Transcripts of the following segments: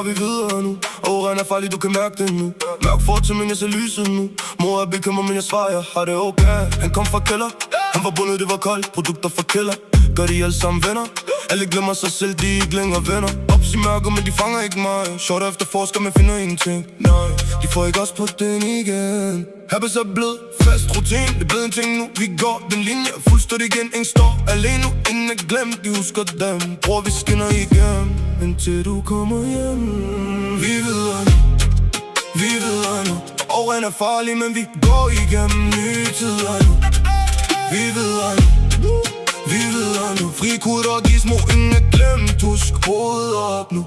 vi videre nu. Åren er farlig, du kan mærke det nu. Mørk fortid, men jeg ser lyset nu. Mor er bekymret, men jeg svarer, jeg har det okay. Han kom fra kælder, han var bundet, det var koldt. Produkter fra kælder, gør de alle sammen venner. Alle glemmer sig selv, de er ikke længere venner. Ops i mørket, men de fanger ikke mig. Short efter forsker, men finder ingenting. Nej, de får ikke os på den igen. Habits er blevet fast rutin, det er blevet en ting nu. Vi går den linje, fuldstændig igen. Ingen står alene nu, inden jeg glemt. De husker dem, bror vi skinner igen. Indtil du kommer hjem. Vi videre nu, vi videre nu. Åren er farlig, men vi går igennem nye tider nu. Vi videre nu, vi videre nu. Frikut og gizmo, ingen er glemt. Husk hovedet op nu.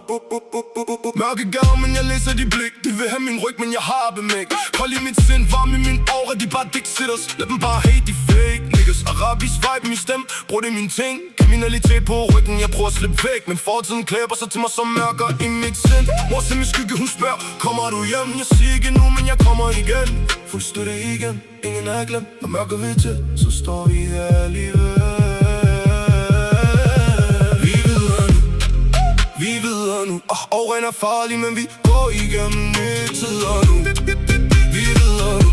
Mørke gav, men jeg læser de blik. De vil have min ryg, men jeg har dem ikke. Hold i mit sind, varm i min aura. De bare dick-sitters, lad dem bare hate de fake niggas. Arabisk vibe i min stemme, brug det min ting. Kriminalitet på ryggen, jeg prøver at slippe væk. Men fortiden klæber sig til mig som mørker i mit sind. Mor ser min skygge, hun spørger, kommer du hjem? Jeg siger ikke nu, men jeg kommer igen. Fuldstændig igen, ingen er glemt. Og mørker vi til, så står vi her alligevel. Vi videre nu, åren er farlig, men vi går igennem nye tider nu. Vi videre nu,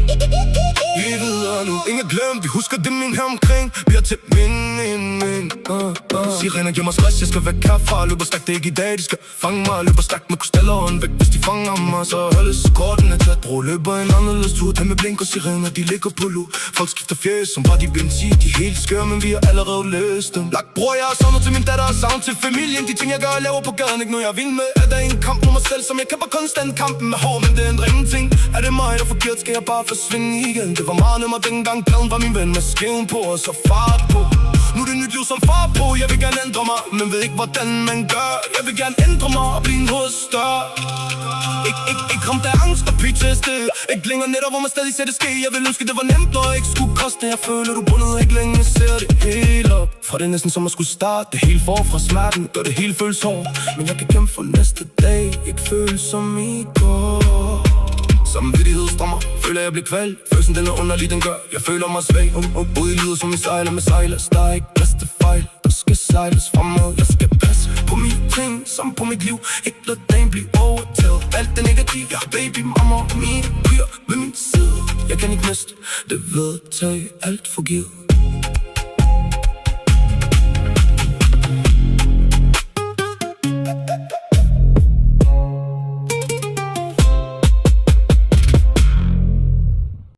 vi videre nu. Ingen glemt, vi husker det min her omkring. Vi har til min Sirener giver mig stress, jeg skal væk herfra. Løber stærkt, det er ikke i dag, de skal fange mig. Løber stærkt med krystalleren væk, hvis de fanger mig. Så holdes kortene tæt, bro, løber en anderledes tur. Dem med blink og sirener, de ligger på lu. Folk skifter fjes, som bare de benzin. De er helt skøre, men vi har allerede løst dem. Lagt bror, jeg har savnet til min datter og savnet til familien. De ting jeg gør, jeg laver på gaden, ikke noget jeg vil med. Er der en kamp med mig selv, som jeg kæmper konstant. Kampen med hår, men det ændrer ingenting. Er det mig, der er forkert, skal jeg bare forsvinde igen. Det var meget nemmere dengang, gaden var min ven. Med skiven på og så fart på. Nu er det nyt liv som far på. Jeg vil gerne ændre mig, men ved ikke hvordan man gør. Jeg vil gerne ændre mig og blive en hoved større. Ikke ramt af angst og PTSD. Ikke længere netter, hvor man stadig ser det ske. Jeg vil ønske det var nemt og ikke skulle koste. Jeg føler du bundet og ikke længe ser det hele op. For det er næsten som at skulle starte det hele forfra. Smerten gør det hele føles hårdt. Men jeg kan kæmpe for næste dag. Ikke føles som i går. Samvittighed strammer, føler jeg bliver kvalt. Følelsen den er underlig, den gør, jeg føler mig svag. Ud i livet som en sejler med sejlers. Der er ikke plads til fejl, der skal sejles fremad. Jeg skal passe på mine ting, som på mit liv. Ikke lade dagen blive overtaget. Alt det negative, jeg har baby, mamma og mine piger ved min side. Jeg kan ikke miste det ved at tage alt for givet.